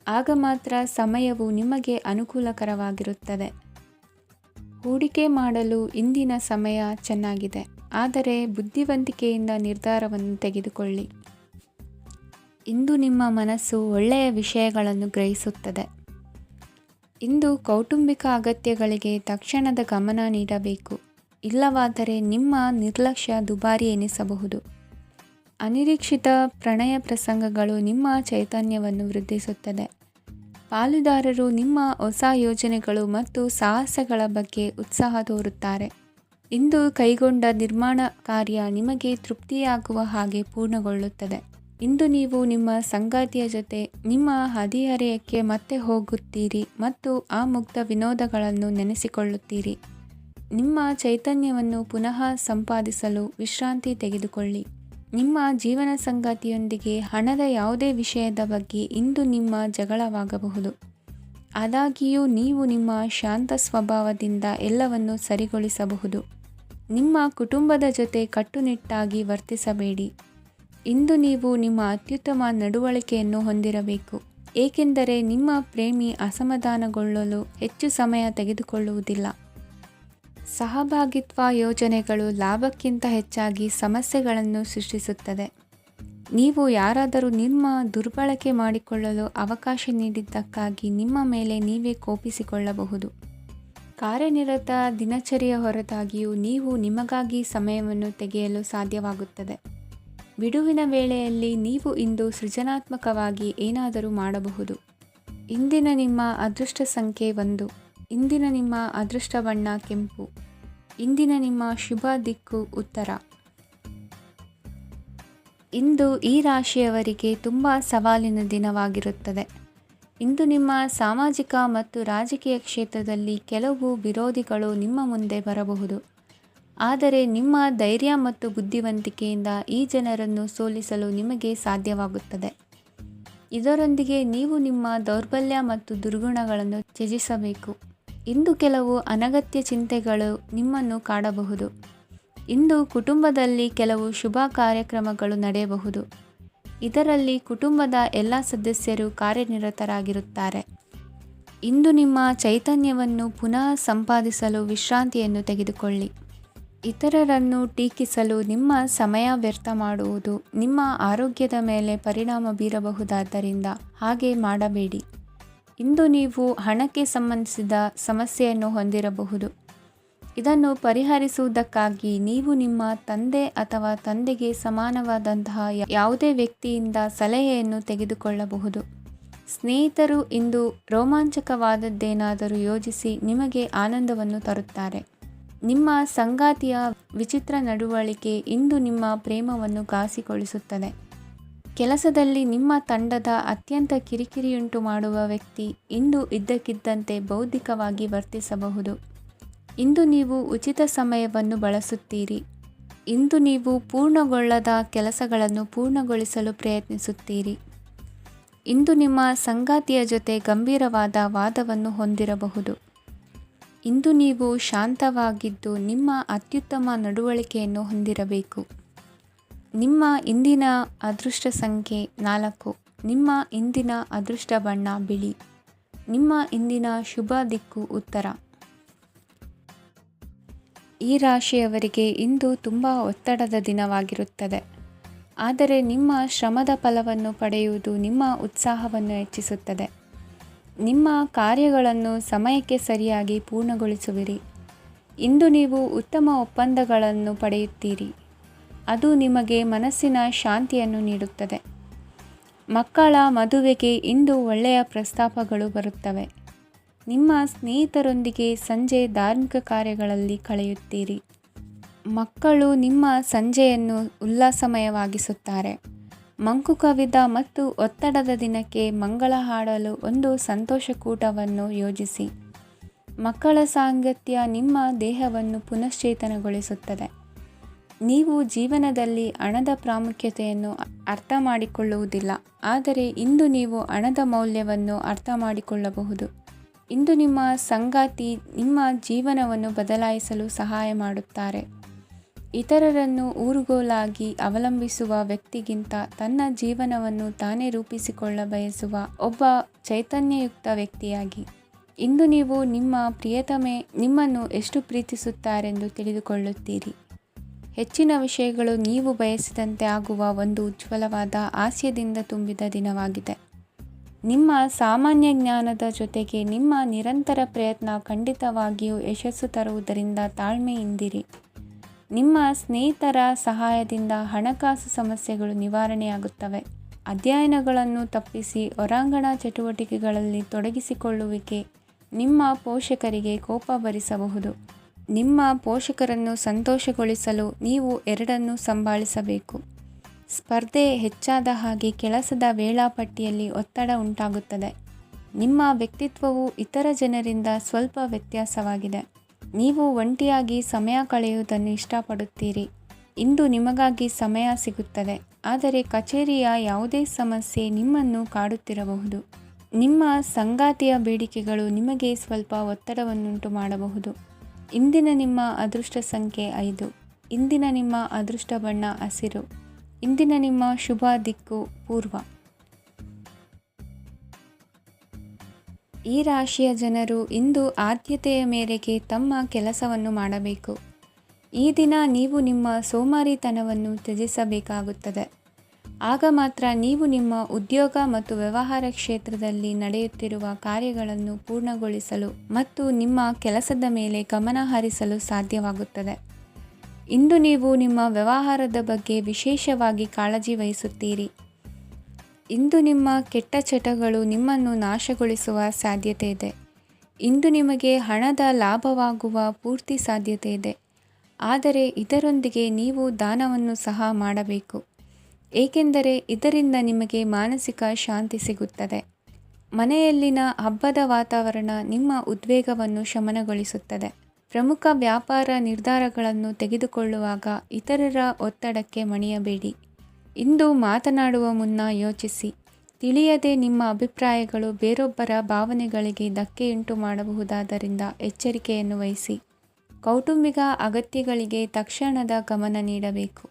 ಆಗ ಮಾತ್ರ ಸಮಯವು ನಿಮಗೆ ಅನುಕೂಲಕರವಾಗಿರುತ್ತದೆ. ಹೂಡಿಕೆ ಮಾಡಲು ಇಂದಿನ ಸಮಯ ಚೆನ್ನಾಗಿದೆ, ಆದರೆ ಬುದ್ಧಿವಂತಿಕೆಯಿಂದ ನಿರ್ಧಾರವನ್ನು ತೆಗೆದುಕೊಳ್ಳಿ. ಇಂದು ನಿಮ್ಮ ಮನಸ್ಸು ಒಳ್ಳೆಯ ವಿಷಯಗಳನ್ನು ಗ್ರಹಿಸುತ್ತದೆ. ಇಂದು ಕೌಟುಂಬಿಕ ಅಗತ್ಯಗಳಿಗೆ ತಕ್ಷಣದ ಗಮನ ನೀಡಬೇಕು. ಇಲ್ಲವಾದರೆ ನಿಮ್ಮ ನಿರ್ಲಕ್ಷ್ಯ ದುಬಾರಿ ಎನಿಸಬಹುದು. ಅನಿರೀಕ್ಷಿತ ಪ್ರಣಯ ಪ್ರಸಂಗಗಳು ನಿಮ್ಮ ಚೈತನ್ಯವನ್ನು ವೃದ್ಧಿಸುತ್ತದೆ. ಪಾಲುದಾರರು ನಿಮ್ಮ ಹೊಸ ಯೋಜನೆಗಳು ಮತ್ತು ಸಾಹಸಗಳ ಬಗ್ಗೆ ಉತ್ಸಾಹ ತೋರುತ್ತಾರೆ. ಇಂದು ಕೈಗೊಂಡ ನಿರ್ಮಾಣ ಕಾರ್ಯ ನಿಮಗೆ ತೃಪ್ತಿಯಾಗುವ ಹಾಗೆ ಪೂರ್ಣಗೊಳ್ಳುತ್ತದೆ. ಇಂದು ನೀವು ನಿಮ್ಮ ಸಂಗಾತಿಯ ಜೊತೆ ನಿಮ್ಮ ಹದಿಹರೆಯಕ್ಕೆ ಮತ್ತೆ ಹೋಗುತ್ತೀರಿ ಮತ್ತು ಆ ಮುಗ್ಧ ವಿನೋದಗಳನ್ನು ನೆನೆಸಿಕೊಳ್ಳುತ್ತೀರಿ. ನಿಮ್ಮ ಚೈತನ್ಯವನ್ನು ಪುನಃ ಸಂಪಾದಿಸಲು ವಿಶ್ರಾಂತಿ ತೆಗೆದುಕೊಳ್ಳಿ. ನಿಮ್ಮ ಜೀವನ ಸಂಗಾತಿಯೊಂದಿಗೆ ಹಣದ ಯಾವುದೇ ವಿಷಯದ ಬಗ್ಗೆ ಇಂದು ನಿಮ್ಮ ಜಗಳವಾಗಬಹುದು. ಆದಾಗ್ಯೂ ನೀವು ನಿಮ್ಮ ಶಾಂತ ಸ್ವಭಾವದಿಂದ ಎಲ್ಲವನ್ನು ಸರಿಗೊಳಿಸಬಹುದು. ನಿಮ್ಮ ಕುಟುಂಬದ ಜೊತೆ ಕಟ್ಟುನಿಟ್ಟಾಗಿ ವರ್ತಿಸಬೇಡಿ. ಇಂದು ನೀವು ನಿಮ್ಮ ಅತ್ಯುತ್ತಮ ನಡವಳಿಕೆಯನ್ನು ಹೊಂದಿರಬೇಕು, ಏಕೆಂದರೆ ನಿಮ್ಮ ಪ್ರೇಮಿ ಅಸಮಾಧಾನಗೊಳ್ಳಲು ಹೆಚ್ಚು ಸಮಯ ತೆಗೆದುಕೊಳ್ಳುವುದಿಲ್ಲ. ಸಹಭಾಗಿತ್ವ ಯೋಜನೆಗಳು ಲಾಭಕ್ಕಿಂತ ಹೆಚ್ಚಾಗಿ ಸಮಸ್ಯೆಗಳನ್ನು ಸೃಷ್ಟಿಸುತ್ತದೆ. ನೀವು ಯಾರಾದರೂ ನಿಮ್ಮ ದುರ್ಬಳಕೆ ಮಾಡಿಕೊಳ್ಳಲು ಅವಕಾಶ ನೀಡಿದ್ದಕ್ಕಾಗಿ ನಿಮ್ಮ ಮೇಲೆ ನೀವೇ ಕೋಪಿಸಿಕೊಳ್ಳಬಹುದು. ಕಾರ್ಯನಿರತ ದಿನಚರಿಯ ಹೊರತಾಗಿಯೂ ನೀವು ನಿಮಗಾಗಿ ಸಮಯವನ್ನು ತೆಗೆಯಲು ಸಾಧ್ಯವಾಗುತ್ತದೆ. ಬಿಡುವಿನ ವೇಳೆಯಲ್ಲಿ ನೀವು ಇಂದು ಸೃಜನಾತ್ಮಕವಾಗಿ ಏನಾದರೂ ಮಾಡಬಹುದು. ಇಂದಿನ ನಿಮ್ಮ ಅದೃಷ್ಟ ಸಂಖ್ಯೆ 1. ಇಂದಿನ ನಿಮ್ಮ ಅದೃಷ್ಟ ಬಣ್ಣ ಕೆಂಪು. ಇಂದಿನ ನಿಮ್ಮ ಶುಭ ದಿಕ್ಕು ಉತ್ತರ. ಇಂದು ಈ ರಾಶಿಯವರಿಗೆ ತುಂಬ ಸವಾಲಿನ ದಿನವಾಗಿರುತ್ತದೆ. ಇಂದು ನಿಮ್ಮ ಸಾಮಾಜಿಕ ಮತ್ತು ರಾಜಕೀಯ ಕ್ಷೇತ್ರದಲ್ಲಿ ಕೆಲವು ವಿರೋಧಿಗಳು ನಿಮ್ಮ ಮುಂದೆ ಬರಬಹುದು. ಆದರೆ ನಿಮ್ಮ ಧೈರ್ಯ ಮತ್ತು ಬುದ್ಧಿವಂತಿಕೆಯಿಂದ ಈ ಜನರನ್ನು ಸೋಲಿಸಲು ನಿಮಗೆ ಸಾಧ್ಯವಾಗುತ್ತದೆ. ಇದರೊಂದಿಗೆ ನೀವು ನಿಮ್ಮ ದೌರ್ಬಲ್ಯ ಮತ್ತು ದುರ್ಗುಣಗಳನ್ನು ತ್ಯಜಿಸಬೇಕು. ಇಂದು ಕೆಲವು ಅನಗತ್ಯ ಚಿಂತೆಗಳು ನಿಮ್ಮನ್ನು ಕಾಡಬಹುದು. ಇಂದು ಕುಟುಂಬದಲ್ಲಿ ಕೆಲವು ಶುಭ ಕಾರ್ಯಕ್ರಮಗಳು ನಡೆಯಬಹುದು. ಇದರಲ್ಲಿ ಕುಟುಂಬದ ಎಲ್ಲ ಸದಸ್ಯರು ಕಾರ್ಯನಿರತರಾಗಿರುತ್ತಾರೆ. ಇಂದು ನಿಮ್ಮ ಚೈತನ್ಯವನ್ನು ಪುನಃ ಸಂಪಾದಿಸಲು ವಿಶ್ರಾಂತಿಯನ್ನು ತೆಗೆದುಕೊಳ್ಳಿ. ಇತರರನ್ನು ಟೀಕಿಸಲು ನಿಮ್ಮ ಸಮಯ ವ್ಯರ್ಥ ಮಾಡುವುದು ನಿಮ್ಮ ಆರೋಗ್ಯದ ಮೇಲೆ ಪರಿಣಾಮ ಬೀರಬಹುದಾದ್ದರಿಂದ ಹಾಗೆ ಮಾಡಬೇಡಿ. ಇಂದು ನೀವು ಹಣಕ್ಕೆ ಸಂಬಂಧಿಸಿದ ಸಮಸ್ಯೆಯನ್ನು ಹೊಂದಿರಬಹುದು. ಇದನ್ನು ಪರಿಹರಿಸುವುದಕ್ಕಾಗಿ ನೀವು ನಿಮ್ಮ ತಂದೆ ಅಥವಾ ತಂದೆಗೆ ಸಮಾನವಾದಂತಹ ಯಾವುದೇ ವ್ಯಕ್ತಿಯಿಂದ ಸಲಹೆಯನ್ನು ತೆಗೆದುಕೊಳ್ಳಬಹುದು. ಸ್ನೇಹಿತರು ಇಂದು ರೋಮಾಂಚಕವಾದದ್ದೇನಾದರೂ ಯೋಜಿಸಿ ನಿಮಗೆ ಆನಂದವನ್ನು ತರುತ್ತಾರೆ. ನಿಮ್ಮ ಸಂಗಾತಿಯ ವಿಚಿತ್ರ ನಡವಳಿಕೆ ಇಂದು ನಿಮ್ಮ ಪ್ರೇಮವನ್ನು ಘಾಸಿಗೊಳಿಸುತ್ತದೆ. ಕೆಲಸದಲ್ಲಿ ನಿಮ್ಮ ತಂಡದ ಅತ್ಯಂತ ಕಿರಿಕಿರಿಯುಂಟು ಮಾಡುವ ವ್ಯಕ್ತಿ ಇಂದು ಇದ್ದಕ್ಕಿದ್ದಂತೆ ಬೌದ್ಧಿಕವಾಗಿ ವರ್ತಿಸಬಹುದು. ಇಂದು ನೀವು ಉಚಿತ ಸಮಯವನ್ನು ಬಳಸುತ್ತೀರಿ. ಇಂದು ನೀವು ಪೂರ್ಣಗೊಳ್ಳದ ಕೆಲಸಗಳನ್ನು ಪೂರ್ಣಗೊಳಿಸಲು ಪ್ರಯತ್ನಿಸುತ್ತೀರಿ. ಇಂದು ನಿಮ್ಮ ಸಂಗಾತಿಯ ಜೊತೆ ಗಂಭೀರವಾದ ವಾದವನ್ನು ಹೊಂದಿರಬಹುದು. ಇಂದು ನೀವು ಶಾಂತವಾಗಿದ್ದು ನಿಮ್ಮ ಅತ್ಯುತ್ತಮ ನಡವಳಿಕೆಯನ್ನು ಹೊಂದಿರಬೇಕು. ನಿಮ್ಮ ಇಂದಿನ ಅದೃಷ್ಟ ಸಂಖ್ಯೆ 4. ನಿಮ್ಮ ಇಂದಿನ ಅದೃಷ್ಟ ಬಣ್ಣ ಬಿಳಿ. ನಿಮ್ಮ ಇಂದಿನ ಶುಭ ದಿಕ್ಕು ಉತ್ತರ. ಈ ರಾಶಿಯವರಿಗೆ ಇಂದು ತುಂಬ ಒತ್ತಡದ ದಿನವಾಗಿರುತ್ತದೆ. ಆದರೆ ನಿಮ್ಮ ಶ್ರಮದ ಫಲವನ್ನು ಪಡೆಯುವುದು ನಿಮ್ಮ ಉತ್ಸಾಹವನ್ನು ಹೆಚ್ಚಿಸುತ್ತದೆ. ನಿಮ್ಮ ಕಾರ್ಯಗಳನ್ನು ಸಮಯಕ್ಕೆ ಸರಿಯಾಗಿ ಪೂರ್ಣಗೊಳಿಸುವಿರಿ. ಇಂದು ನೀವು ಉತ್ತಮ ಒಪ್ಪಂದಗಳನ್ನು ಪಡೆಯುತ್ತೀರಿ. ಅದು ನಿಮಗೆ ಮನಸ್ಸಿನ ಶಾಂತಿಯನ್ನು ನೀಡುತ್ತದೆ. ಮಕ್ಕಳ ಮದುವೆಗೆ ಇಂದು ಒಳ್ಳೆಯ ಪ್ರಸ್ತಾಪಗಳು ಬರುತ್ತವೆ. ನಿಮ್ಮ ಸ್ನೇಹಿತರೊಂದಿಗೆ ಸಂಜೆ ಧಾರ್ಮಿಕ ಕಾರ್ಯಗಳಲ್ಲಿ ಕಳೆಯುತ್ತೀರಿ. ಮಕ್ಕಳು ನಿಮ್ಮ ಸಂಜೆಯನ್ನು ಉಲ್ಲಾಸಮಯವಾಗಿಸುತ್ತಾರೆ. ಮಂಕು ಕವಿದ ಮತ್ತು ಒತ್ತಡದ ದಿನಕ್ಕೆ ಮಂಗಳ ಹಾಡಲು ಒಂದು ಸಂತೋಷಕೂಟವನ್ನು ಯೋಜಿಸಿ. ಮಕ್ಕಳ ಸಾಂಗತ್ಯ ನಿಮ್ಮ ದೇಹವನ್ನು ಪುನಶ್ಚೇತನಗೊಳಿಸುತ್ತದೆ. ನೀವು ಜೀವನದಲ್ಲಿ ಹಣದ ಪ್ರಾಮುಖ್ಯತೆಯನ್ನು ಅರ್ಥ ಮಾಡಿಕೊಳ್ಳುವುದಿಲ್ಲ, ಆದರೆ ಇಂದು ನೀವು ಹಣದ ಮೌಲ್ಯವನ್ನು ಅರ್ಥ ಮಾಡಿಕೊಳ್ಳಬಹುದು. ಇಂದು ನಿಮ್ಮ ಸಂಗಾತಿ ನಿಮ್ಮ ಜೀವನವನ್ನು ಬದಲಾಯಿಸಲು ಸಹಾಯ ಮಾಡುತ್ತಾರೆ. ಇತರರನ್ನು ಊರುಗೋಲಾಗಿ ಅವಲಂಬಿಸುವ ವ್ಯಕ್ತಿಗಿಂತ ತನ್ನ ಜೀವನವನ್ನು ತಾನೇ ರೂಪಿಸಿಕೊಳ್ಳ ಬಯಸುವ ಒಬ್ಬ ಚೈತನ್ಯಯುಕ್ತ ವ್ಯಕ್ತಿಯಾಗಿ. ಇಂದು ನೀವು ನಿಮ್ಮ ಪ್ರಿಯತಮೆ ನಿಮ್ಮನ್ನು ಎಷ್ಟು ಪ್ರೀತಿಸುತ್ತಾರೆಂದು ತಿಳಿದುಕೊಳ್ಳುತ್ತೀರಿ. ಹೆಚ್ಚಿನ ವಿಷಯಗಳು ನೀವು ಬಯಸಿದಂತೆ ಆಗುವ ಒಂದು ಉಜ್ವಲವಾದ ಹಾಸ್ಯದಿಂದ ತುಂಬಿದ ದಿನವಾಗಿದೆ. ನಿಮ್ಮ ಸಾಮಾನ್ಯ ಜ್ಞಾನದ ಜೊತೆಗೆ ನಿಮ್ಮ ನಿರಂತರ ಪ್ರಯತ್ನ ಖಂಡಿತವಾಗಿಯೂ ಯಶಸ್ಸು ತರುವುದರಿಂದ ತಾಳ್ಮೆಯಿಂದಿರಿ. ನಿಮ್ಮ ಸ್ನೇಹಿತರ ಸಹಾಯದಿಂದ ಹಣಕಾಸು ಸಮಸ್ಯೆಗಳು ನಿವಾರಣೆಯಾಗುತ್ತವೆ. ಅಧ್ಯಯನಗಳನ್ನು ತಪ್ಪಿಸಿ ಹೊರಾಂಗಣ ಚಟುವಟಿಕೆಗಳಲ್ಲಿ ತೊಡಗಿಸಿಕೊಳ್ಳುವಿಕೆ ನಿಮ್ಮ ಪೋಷಕರಿಗೆ ಕೋಪ ಭರಿಸಬಹುದು. ನಿಮ್ಮ ಪೋಷಕರನ್ನು ಸಂತೋಷಗೊಳಿಸಲು ನೀವು ಎರಡನ್ನೂ ಸಂಭಾಳಿಸಬೇಕು. ಸ್ಪರ್ಧೆ ಹೆಚ್ಚಾದ ಹಾಗೆ ಕೆಲಸದ ವೇಳಾಪಟ್ಟಿಯಲ್ಲಿ ಒತ್ತಡ ಉಂಟಾಗುತ್ತದೆ. ನಿಮ್ಮ ವ್ಯಕ್ತಿತ್ವವು ಇತರ ಜನರಿಂದ ಸ್ವಲ್ಪ ವ್ಯತ್ಯಾಸವಾಗಿದೆ. ನೀವು ಒಂಟಿಯಾಗಿ ಸಮಯ ಕಳೆಯುವುದನ್ನು ಇಷ್ಟಪಡುತ್ತೀರಿ. ಇಂದು ನಿಮಗಾಗಿ ಸಮಯ ಸಿಗುತ್ತದೆ, ಆದರೆ ಕಚೇರಿಯ ಯಾವುದೇ ಸಮಸ್ಯೆ ನಿಮ್ಮನ್ನು ಕಾಡುತ್ತಿರಬಹುದು. ನಿಮ್ಮ ಸಂಗಾತಿಯ ಬೇಡಿಕೆಗಳು ನಿಮಗೆ ಸ್ವಲ್ಪ ಒತ್ತಡವನ್ನುಂಟು ಮಾಡಬಹುದು. ಇಂದಿನ ನಿಮ್ಮ ಅದೃಷ್ಟ ಸಂಖ್ಯೆ 5. ಇಂದಿನ ನಿಮ್ಮ ಅದೃಷ್ಟ ಬಣ್ಣ ಹಸಿರು. ಇಂದಿನ ನಿಮ್ಮ ಶುಭ ದಿಕ್ಕು ಪೂರ್ವ. ಈ ರಾಶಿಯ ಜನರು ಇಂದು ಆದ್ಯತೆಯ ಮೇರೆಗೆ ತಮ್ಮ ಕೆಲಸವನ್ನು ಮಾಡಬೇಕು. ಈ ದಿನ ನೀವು ನಿಮ್ಮ ಸೋಮಾರಿತನವನ್ನು ತ್ಯಜಿಸಬೇಕಾಗುತ್ತದೆ. ಆಗ ಮಾತ್ರ ನೀವು ನಿಮ್ಮ ಉದ್ಯೋಗ ಮತ್ತು ವ್ಯವಹಾರ ಕ್ಷೇತ್ರದಲ್ಲಿ ನಡೆಯುತ್ತಿರುವ ಕಾರ್ಯಗಳನ್ನು ಪೂರ್ಣಗೊಳಿಸಲು ಮತ್ತು ನಿಮ್ಮ ಕೆಲಸದ ಮೇಲೆ ಗಮನ ಹರಿಸಲು ಸಾಧ್ಯವಾಗುತ್ತದೆ. ಇಂದು ನೀವು ನಿಮ್ಮ ವ್ಯವಹಾರದ ಬಗ್ಗೆ ವಿಶೇಷವಾಗಿ ಕಾಳಜಿ ವಹಿಸುತ್ತೀರಿ. ಇಂದು ನಿಮ್ಮ ಕೆಟ್ಟ ಚಟಗಳು ನಿಮ್ಮನ್ನು ನಾಶಗೊಳಿಸುವ ಸಾಧ್ಯತೆ ಇದೆ. ಇಂದು ನಿಮಗೆ ಹಣದ ಲಾಭವಾಗುವ ಪೂರ್ತಿ ಸಾಧ್ಯತೆ ಇದೆ. ಆದರೆ ಇದರೊಂದಿಗೆ ನೀವು ದಾನವನ್ನು ಸಹ ಮಾಡಬೇಕು, ಏಕೆಂದರೆ ಇದರಿಂದ ನಿಮಗೆ ಮಾನಸಿಕ ಶಾಂತಿ ಸಿಗುತ್ತದೆ. ಮನೆಯಲ್ಲಿನ ಹಬ್ಬದ ವಾತಾವರಣ ನಿಮ್ಮ ಉದ್ವೇಗವನ್ನು ಶಮನಗೊಳಿಸುತ್ತದೆ. ಪ್ರಮುಖ ವ್ಯಾಪಾರ ನಿರ್ಧಾರಗಳನ್ನು ತೆಗೆದುಕೊಳ್ಳುವಾಗ ಇತರರ ಒತ್ತಡಕ್ಕೆ ಮಣಿಯಬೇಡಿ. ಇಂದು ಮಾತನಾಡುವ ಮುನ್ನ ಯೋಚಿಸಿ. ತಿಳಿಯದೆ ನಿಮ್ಮ ಅಭಿಪ್ರಾಯಗಳು ಬೇರೊಬ್ಬರ ಭಾವನೆಗಳಿಗೆ ಧಕ್ಕೆಯುಂಟು ಮಾಡಬಹುದಾದ್ದರಿಂದ ಎಚ್ಚರಿಕೆಯನ್ನು ವಹಿಸಿ. ಕೌಟುಂಬಿಕ ಅಗತ್ಯಗಳಿಗೆ ತಕ್ಷಣದ ಗಮನ ನೀಡಬೇಕು.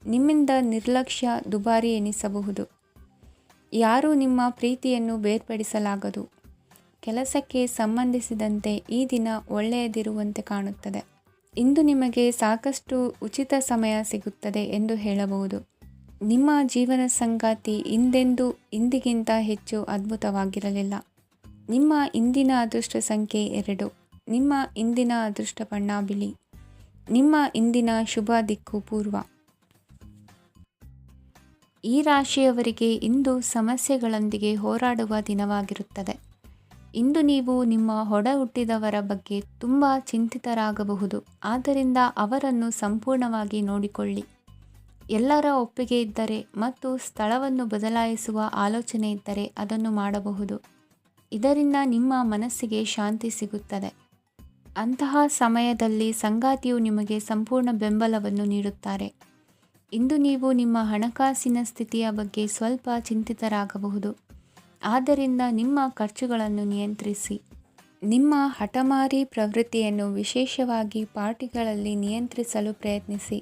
ನಿಮ್ಮಿಂದ ನಿರ್ಲಕ್ಷ್ಯ ದುಬಾರಿ ಎನಿಸಬಹುದು. ಯಾರೂ ನಿಮ್ಮ ಪ್ರೀತಿಯನ್ನು ಬೇರ್ಪಡಿಸಲಾಗದು. ಕೆಲಸಕ್ಕೆ ಸಂಬಂಧಿಸಿದಂತೆ ಈ ದಿನ ಒಳ್ಳೆಯದಿರುವಂತೆ ಕಾಣುತ್ತದೆ. ಇಂದು ನಿಮಗೆ ಸಾಕಷ್ಟು ಉಚಿತ ಸಮಯ ಸಿಗುತ್ತದೆ ಎಂದು ಹೇಳಬಹುದು. ನಿಮ್ಮ ಜೀವನ ಸಂಗಾತಿ ಇಂದಿಗಿಂತ ಹೆಚ್ಚು ಅದ್ಭುತವಾಗಿರಲಿಲ್ಲ. ನಿಮ್ಮ ಇಂದಿನ ಅದೃಷ್ಟ ಸಂಖ್ಯೆ 2. ನಿಮ್ಮ ಇಂದಿನ ಅದೃಷ್ಟ ಬಣ್ಣ ಬಿಳಿ. ನಿಮ್ಮ ಇಂದಿನ ಶುಭ ದಿಕ್ಕು ಪೂರ್ವ. ಈ ರಾಶಿಯವರಿಗೆ ಇಂದು ಸಮಸ್ಯೆಗಳೊಂದಿಗೆ ಹೋರಾಡುವ ದಿನವಾಗಿರುತ್ತದೆ. ಇಂದು ನೀವು ನಿಮ್ಮ ಒಡ ಹುಟ್ಟಿದವರ ಬಗ್ಗೆ ತುಂಬ ಚಿಂತಿತರಾಗಬಹುದು. ಆದ್ದರಿಂದ ಅವರನ್ನು ಸಂಪೂರ್ಣವಾಗಿ ನೋಡಿಕೊಳ್ಳಿ. ಎಲ್ಲರ ಒಪ್ಪಿಗೆ ಇದ್ದರೆ ಮತ್ತು ಸ್ಥಳವನ್ನು ಬದಲಾಯಿಸುವ ಆಲೋಚನೆ ಇದ್ದರೆ ಅದನ್ನು ಮಾಡಬಹುದು. ಇದರಿಂದ ನಿಮ್ಮ ಮನಸ್ಸಿಗೆ ಶಾಂತಿ ಸಿಗುತ್ತದೆ. ಅಂತಹ ಸಮಯದಲ್ಲಿ ಸಂಗಾತಿಯು ನಿಮಗೆ ಸಂಪೂರ್ಣ ಬೆಂಬಲವನ್ನು ನೀಡುತ್ತಾರೆ. ಇಂದು ನೀವು ನಿಮ್ಮ ಹಣಕಾಸಿನ ಸ್ಥಿತಿಯ ಬಗ್ಗೆ ಸ್ವಲ್ಪ ಚಿಂತಿತರಾಗಬಹುದು. ಆದ್ದರಿಂದ ನಿಮ್ಮ ಖರ್ಚುಗಳನ್ನು ನಿಯಂತ್ರಿಸಿ. ನಿಮ್ಮ ಹಠಮಾರಿ ಪ್ರವೃತ್ತಿಯನ್ನು ವಿಶೇಷವಾಗಿ ಪಾರ್ಟಿಗಳಲ್ಲಿ ನಿಯಂತ್ರಿಸಲು ಪ್ರಯತ್ನಿಸಿ,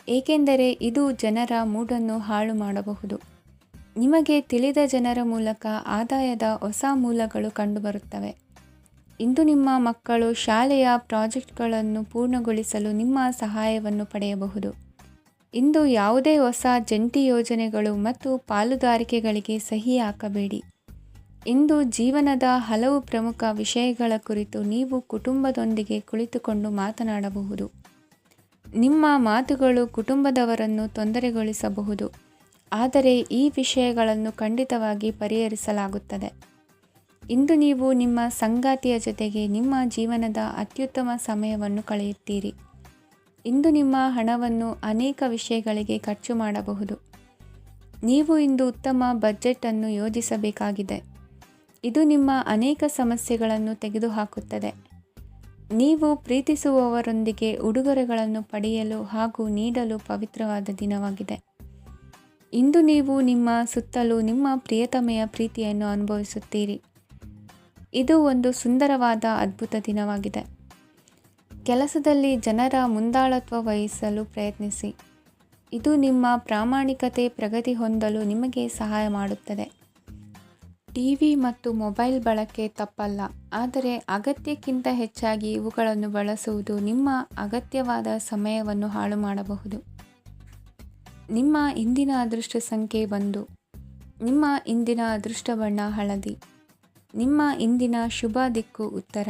ಏಕೆಂದರೆ ಇದು ಜನರ ಮೂಡನ್ನು ಹಾಳು ಮಾಡಬಹುದು. ನಿಮಗೆ ತಿಳಿದ ಜನರ ಮೂಲಕ ಆದಾಯದ ಹೊಸ ಮೂಲಗಳು ಕಂಡುಬರುತ್ತವೆ. ಇಂದು ನಿಮ್ಮ ಮಕ್ಕಳು ಶಾಲೆಯ ಪ್ರಾಜೆಕ್ಟ್ಗಳನ್ನು ಪೂರ್ಣಗೊಳಿಸಲು ನಿಮ್ಮ ಸಹಾಯವನ್ನು ಪಡೆಯಬಹುದು. ಇಂದು ಯಾವುದೇ ಹೊಸ ಜಂಟಿ ಯೋಜನೆಗಳು ಮತ್ತು ಪಾಲುದಾರಿಕೆಗಳಿಗೆ ಸಹಿ ಹಾಕಬೇಡಿ. ಇಂದು ಜೀವನದ ಹಲವು ಪ್ರಮುಖ ವಿಷಯಗಳ ಕುರಿತು ನೀವು ಕುಟುಂಬದೊಂದಿಗೆ ಕುಳಿತುಕೊಂಡು ಮಾತನಾಡಬಹುದು. ನಿಮ್ಮ ಮಾತುಗಳು ಕುಟುಂಬದವರನ್ನು ತೊಂದರೆಗೊಳಿಸಬಹುದು, ಆದರೆ ಈ ವಿಷಯಗಳನ್ನು ಖಂಡಿತವಾಗಿ ಪರಿಹರಿಸಲಾಗುತ್ತದೆ. ಇಂದು ನೀವು ನಿಮ್ಮ ಸಂಗಾತಿಯ ಜೊತೆಗೆ ನಿಮ್ಮ ಜೀವನದ ಅತ್ಯುತ್ತಮ ಸಮಯವನ್ನು ಕಳೆಯುತ್ತೀರಿ. ಇಂದು ನಿಮ್ಮ ಹಣವನ್ನು ಅನೇಕ ವಿಷಯಗಳಿಗೆ ಖರ್ಚು ಮಾಡಬಹುದು. ನೀವು ಇಂದು ಉತ್ತಮ ಬಜೆಟ್ ಅನ್ನು ಯೋಜಿಸಬೇಕಾಗಿದೆ. ಇದು ನಿಮ್ಮ ಅನೇಕ ಸಮಸ್ಯೆಗಳನ್ನು ತೆಗೆದುಹಾಕುತ್ತದೆ. ನೀವು ಪ್ರೀತಿಸುವವರೊಂದಿಗೆ ಉಡುಗೊರೆಗಳನ್ನು ಪಡೆಯಲು ಹಾಗೂ ನೀಡಲು ಪವಿತ್ರವಾದ ದಿನವಾಗಿದೆ. ಇಂದು ನೀವು ನಿಮ್ಮ ಸುತ್ತಲೂ ನಿಮ್ಮ ಪ್ರಿಯತಮೆಯ ಪ್ರೀತಿಯನ್ನು ಅನುಭವಿಸುತ್ತೀರಿ. ಇದು ಒಂದು ಸುಂದರವಾದ ಅದ್ಭುತ ದಿನವಾಗಿದೆ. ಕೆಲಸದಲ್ಲಿ ಜನರ ಮುಂದಾಳತ್ವ ವಹಿಸಲು ಪ್ರಯತ್ನಿಸಿ. ಇದು ನಿಮ್ಮ ಪ್ರಾಮಾಣಿಕತೆ ಪ್ರಗತಿ ಹೊಂದಲು ನಿಮಗೆ ಸಹಾಯ ಮಾಡುತ್ತದೆ. ಟಿವಿ ಮತ್ತು ಮೊಬೈಲ್ ಬಳಕೆ ತಪ್ಪಲ್ಲ, ಆದರೆ ಅಗತ್ಯಕ್ಕಿಂತ ಹೆಚ್ಚಾಗಿ ಇವುಗಳನ್ನು ಬಳಸುವುದು ನಿಮ್ಮ ಅಗತ್ಯವಾದ ಸಮಯವನ್ನು ಹಾಳು ಮಾಡಬಹುದು. ನಿಮ್ಮ ಇಂದಿನ ಅದೃಷ್ಟ ಸಂಖ್ಯೆ 1. ನಿಮ್ಮ ಇಂದಿನ ಅದೃಷ್ಟ ಬಣ್ಣ ಹಳದಿ. ನಿಮ್ಮ ಇಂದಿನ ಶುಭ ದಿಕ್ಕು ಉತ್ತರ.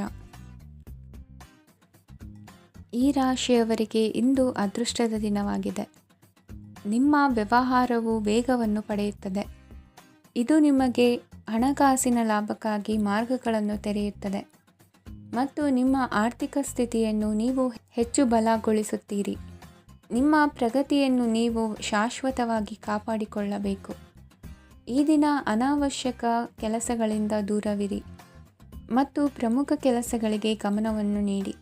ಈ ರಾಶಿಯವರಿಗೆ ಇಂದು ಅದೃಷ್ಟದ ದಿನವಾಗಿದೆ. ನಿಮ್ಮ ವ್ಯವಹಾರವು ವೇಗವನ್ನು ಪಡೆಯುತ್ತದೆ. ಇದು ನಿಮಗೆ ಹಣಕಾಸಿನ ಲಾಭಕ್ಕಾಗಿ ಮಾರ್ಗಗಳನ್ನು ತೆರೆಯುತ್ತದೆ ಮತ್ತು ನಿಮ್ಮ ಆರ್ಥಿಕ ಸ್ಥಿತಿಯನ್ನು ನೀವು ಹೆಚ್ಚು ಬಲಗೊಳಿಸುತ್ತೀರಿ. ನಿಮ್ಮ ಪ್ರಗತಿಯನ್ನು ನೀವು ಶಾಶ್ವತವಾಗಿ ಕಾಪಾಡಿಕೊಳ್ಳಬೇಕು. ಈ ದಿನ ಅನಾವಶ್ಯಕ ಕೆಲಸಗಳಿಂದ ದೂರವಿರಿ ಮತ್ತು ಪ್ರಮುಖ ಕೆಲಸಗಳಿಗೆ ಗಮನವನ್ನು ನೀಡಿ.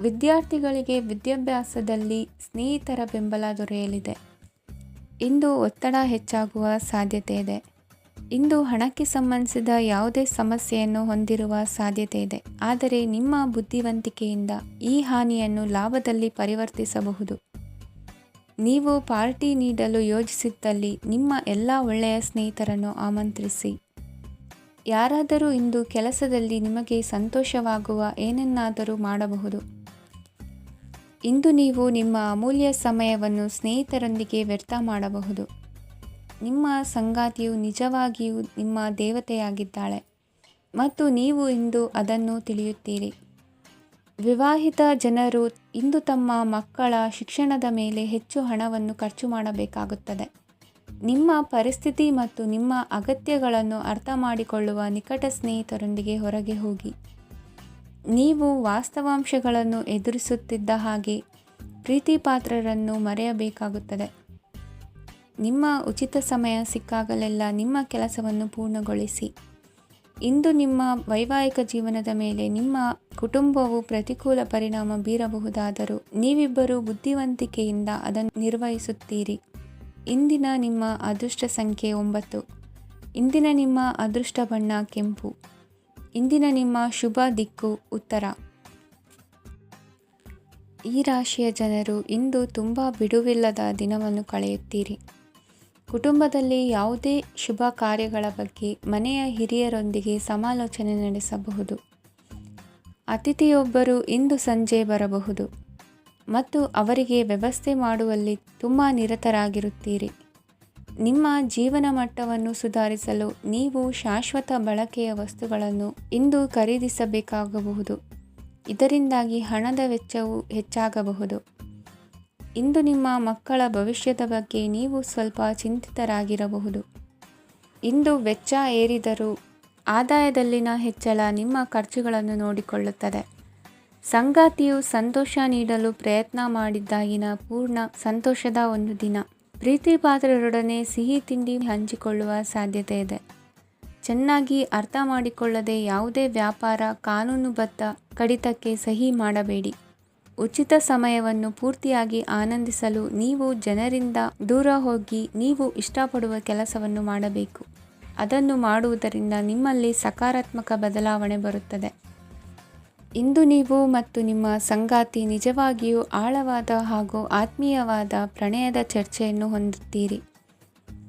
ವಿದ್ಯಾರ್ಥಿಗಳಿಗೆ ವಿದ್ಯಾಭ್ಯಾಸದಲ್ಲಿ ಸ್ನೇಹಿತರ ಬೆಂಬಲ ದೊರೆಯಲಿದೆ. ಇಂದು ಒತ್ತಡ ಹೆಚ್ಚಾಗುವ ಸಾಧ್ಯತೆ ಇದೆ. ಇಂದು ಹಣಕ್ಕೆ ಸಂಬಂಧಿಸಿದ ಯಾವುದೇ ಸಮಸ್ಯೆಯನ್ನು ಹೊಂದಿರುವ ಸಾಧ್ಯತೆ ಇದೆ, ಆದರೆ ನಿಮ್ಮ ಬುದ್ಧಿವಂತಿಕೆಯಿಂದ ಈ ಹಾನಿಯನ್ನು ಲಾಭದಲ್ಲಿ ಪರಿವರ್ತಿಸಬಹುದು. ನೀವು ಪಾರ್ಟಿ ನೀಡಲು ಯೋಜಿಸಿದ್ದಲ್ಲಿ ನಿಮ್ಮ ಎಲ್ಲ ಒಳ್ಳೆಯ ಸ್ನೇಹಿತರನ್ನು ಆಮಂತ್ರಿಸಿ. ಯಾರಾದರೂ ಇಂದು ಕೆಲಸದಲ್ಲಿ ನಿಮಗೆ ಸಂತೋಷವಾಗುವ ಏನನ್ನಾದರೂ ಮಾಡಬಹುದು. ಇಂದು ನೀವು ನಿಮ್ಮ ಅಮೂಲ್ಯ ಸಮಯವನ್ನು ಸ್ನೇಹಿತರೊಂದಿಗೆ ವ್ಯರ್ಥ ಮಾಡಬಹುದು. ನಿಮ್ಮ ಸಂಗಾತಿಯು ನಿಜವಾಗಿಯೂ ನಿಮ್ಮ ದೇವತೆಯಾಗಿದ್ದಾಳೆ ಮತ್ತು ನೀವು ಇಂದು ಅದನ್ನು ತಿಳಿಯುತ್ತೀರಿ. ವಿವಾಹಿತ ಜನರು ಇಂದು ತಮ್ಮ ಮಕ್ಕಳ ಶಿಕ್ಷಣದ ಮೇಲೆ ಹೆಚ್ಚು ಹಣವನ್ನು ಖರ್ಚು ಮಾಡಬೇಕಾಗುತ್ತದೆ. ನಿಮ್ಮ ಪರಿಸ್ಥಿತಿ ಮತ್ತು ನಿಮ್ಮ ಅಗತ್ಯಗಳನ್ನು ಅರ್ಥ ಮಾಡಿಕೊಳ್ಳುವ ನಿಕಟ ಸ್ನೇಹಿತರೊಂದಿಗೆ ಹೊರಗೆ ಹೋಗಿ. ನೀವು ವಾಸ್ತವಾಂಶಗಳನ್ನು ಎದುರಿಸುತ್ತಿದ್ದ ಹಾಗೆ ಪ್ರೀತಿಪಾತ್ರರನ್ನು ಮರೆಯಬೇಕಾಗುತ್ತದೆ. ನಿಮ್ಮ ಉಚಿತ ಸಮಯ ಸಿಕ್ಕಾಗಲೆಲ್ಲ ನಿಮ್ಮ ಕೆಲಸವನ್ನು ಪೂರ್ಣಗೊಳಿಸಿ. ಇಂದು ನಿಮ್ಮ ವೈವಾಹಿಕ ಜೀವನದ ಮೇಲೆ ನಿಮ್ಮ ಕುಟುಂಬವು ಪ್ರತಿಕೂಲ ಪರಿಣಾಮ ಬೀರಬಹುದಾದರೂ ನೀವಿಬ್ಬರೂ ಬುದ್ಧಿವಂತಿಕೆಯಿಂದ ಅದನ್ನು ನಿರ್ವಹಿಸುತ್ತೀರಿ. ಇಂದಿನ ನಿಮ್ಮ ಅದೃಷ್ಟ ಸಂಖ್ಯೆ 9. ಇಂದಿನ ನಿಮ್ಮ ಅದೃಷ್ಟ ಬಣ್ಣ ಕೆಂಪು. ಇಂದಿನ ನಿಮ್ಮ ಶುಭ ದಿಕ್ಕು ಉತ್ತರ. ಈ ರಾಶಿಯ ಜನರು ಇಂದು ತುಂಬ ಬಿಡುವಿಲ್ಲದ ದಿನವನ್ನು ಕಳೆಯುತ್ತೀರಿ. ಕುಟುಂಬದಲ್ಲಿ ಯಾವುದೇ ಶುಭ ಕಾರ್ಯಗಳ ಬಗ್ಗೆ ಮನೆಯ ಹಿರಿಯರೊಂದಿಗೆ ಸಮಾಲೋಚನೆ ನಡೆಸಬಹುದು. ಅತಿಥಿಯೊಬ್ಬರು ಇಂದು ಸಂಜೆ ಬರಬಹುದು ಮತ್ತು ಅವರಿಗೆ ವ್ಯವಸ್ಥೆ ಮಾಡುವಲ್ಲಿ ತುಂಬ ನಿರತರಾಗಿರುತ್ತೀರಿ. ನಿಮ್ಮ ಜೀವನ ಮಟ್ಟವನ್ನು ಸುಧಾರಿಸಲು ನೀವು ಶಾಶ್ವತ ಬಳಕೆಯ ವಸ್ತುಗಳನ್ನು ಇಂದು ಖರೀದಿಸಬೇಕಾಗಬಹುದು. ಇದರಿಂದಾಗಿ ಹಣದ ವೆಚ್ಚವು ಹೆಚ್ಚಾಗಬಹುದು. ಇಂದು ನಿಮ್ಮ ಮಕ್ಕಳ ಭವಿಷ್ಯದ ಬಗ್ಗೆ ನೀವು ಸ್ವಲ್ಪ ಚಿಂತಿತರಾಗಿರಬಹುದು. ಇಂದು ವೆಚ್ಚ ಏರಿದರೂ ಆದಾಯದಲ್ಲಿನ ಹೆಚ್ಚಳ ನಿಮ್ಮ ಖರ್ಚುಗಳನ್ನು ನೋಡಿಕೊಳ್ಳುತ್ತದೆ. ಸಂಗಾತಿಯು ಸಂತೋಷ ನೀಡಲು ಪ್ರಯತ್ನ ಮಾಡಿದ್ದಾಗಿನ ಪೂರ್ಣ ಸಂತೋಷದ ಒಂದು ದಿನ. ಪ್ರೀತಿಪಾತ್ರರೊಡನೆ ಸಿಹಿ ತಿಂಡಿ ಹಂಚಿಕೊಳ್ಳುವ ಸಾಧ್ಯತೆ ಇದೆ. ಚೆನ್ನಾಗಿ ಅರ್ಥ ಮಾಡಿಕೊಳ್ಳದೆ ಯಾವುದೇ ವ್ಯಾಪಾರ ಕಾನೂನುಬದ್ಧ ಕಡಿತಕ್ಕೆ ಸಹಿ ಮಾಡಬೇಡಿ. ಉಚಿತ ಸಮಯವನ್ನು ಪೂರ್ತಿಯಾಗಿ ಆನಂದಿಸಲು ನೀವು ಜನರಿಂದ ದೂರ ಹೋಗಿ ನೀವು ಇಷ್ಟಪಡುವ ಕೆಲಸವನ್ನು ಮಾಡಬೇಕು. ಅದನ್ನು ಮಾಡುವುದರಿಂದ ನಿಮ್ಮಲ್ಲಿ ಸಕಾರಾತ್ಮಕ ಬದಲಾವಣೆ ಬರುತ್ತದೆ. ಇಂದು ನೀವು ಮತ್ತು ನಿಮ್ಮ ಸಂಗಾತಿ ನಿಜವಾಗಿಯೂ ಆಳವಾದ ಹಾಗೂ ಆತ್ಮೀಯವಾದ ಪ್ರಣಯದ ಚರ್ಚೆಯನ್ನು ಹೊಂದುತ್ತೀರಿ.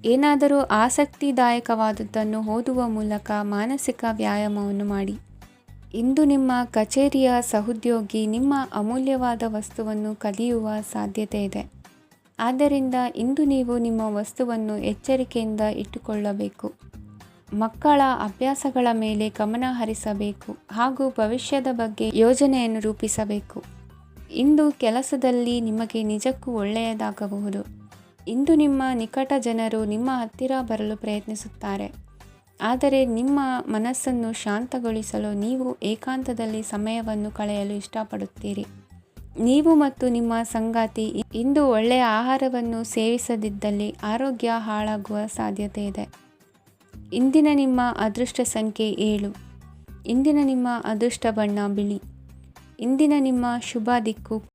ಏನಾದರೂ ಆಸಕ್ತಿದಾಯಕವಾದುದನ್ನು ಓದುವ ಮೂಲಕ ಮಾನಸಿಕ ವ್ಯಾಯಾಮವನ್ನು ಮಾಡಿ. ಇಂದು ನಿಮ್ಮ ಕಚೇರಿಯ ಸಹೋದ್ಯೋಗಿ ನಿಮ್ಮ ಅಮೂಲ್ಯವಾದ ವಸ್ತುವನ್ನು ಕದಿಯುವ ಸಾಧ್ಯತೆ ಇದೆ. ಆದ್ದರಿಂದ ಇಂದು ನೀವು ನಿಮ್ಮ ವಸ್ತುವನ್ನು ಎಚ್ಚರಿಕೆಯಿಂದ ಇಟ್ಟುಕೊಳ್ಳಬೇಕು. ಮಕ್ಕಳ ಅಭ್ಯಾಸಗಳ ಮೇಲೆ ಗಮನ ಹರಿಸಬೇಕು ಹಾಗೂ ಭವಿಷ್ಯದ ಬಗ್ಗೆ ಯೋಜನೆಯನ್ನು ರೂಪಿಸಬೇಕು. ಇಂದು ಕೆಲಸದಲ್ಲಿ ನಿಮಗೆ ನಿಜಕ್ಕೂ ಒಳ್ಳೆಯದಾಗಬಹುದು. ಇಂದು ನಿಮ್ಮ ನಿಕಟ ಜನರು ನಿಮ್ಮ ಹತ್ತಿರ ಬರಲು ಪ್ರಯತ್ನಿಸುತ್ತಾರೆ. ಆದರೆ ನಿಮ್ಮ ಮನಸ್ಸನ್ನು ಶಾಂತಗೊಳಿಸಲು ನೀವು ಏಕಾಂತದಲ್ಲಿ ಸಮಯವನ್ನು ಕಳೆಯಲು ಇಷ್ಟಪಡುತ್ತೀರಿ. ನೀವು ಮತ್ತು ನಿಮ್ಮ ಸಂಗಾತಿ ಇಂದು ಒಳ್ಳೆಯ ಆಹಾರವನ್ನು ಸೇವಿಸದಿದ್ದಲ್ಲಿ ಆರೋಗ್ಯ ಹಾಳಾಗುವ ಸಾಧ್ಯತೆ ಇದೆ. ಇಂದಿನ ನಿಮ್ಮ ಅದೃಷ್ಟ ಸಂಖ್ಯೆ 7. ಇಂದಿನ ನಿಮ್ಮ ಅದೃಷ್ಟ ಬಣ್ಣ ಬಿಳಿ. ಇಂದಿನ ನಿಮ್ಮ ಶುಭ ದಿಕ್ಕು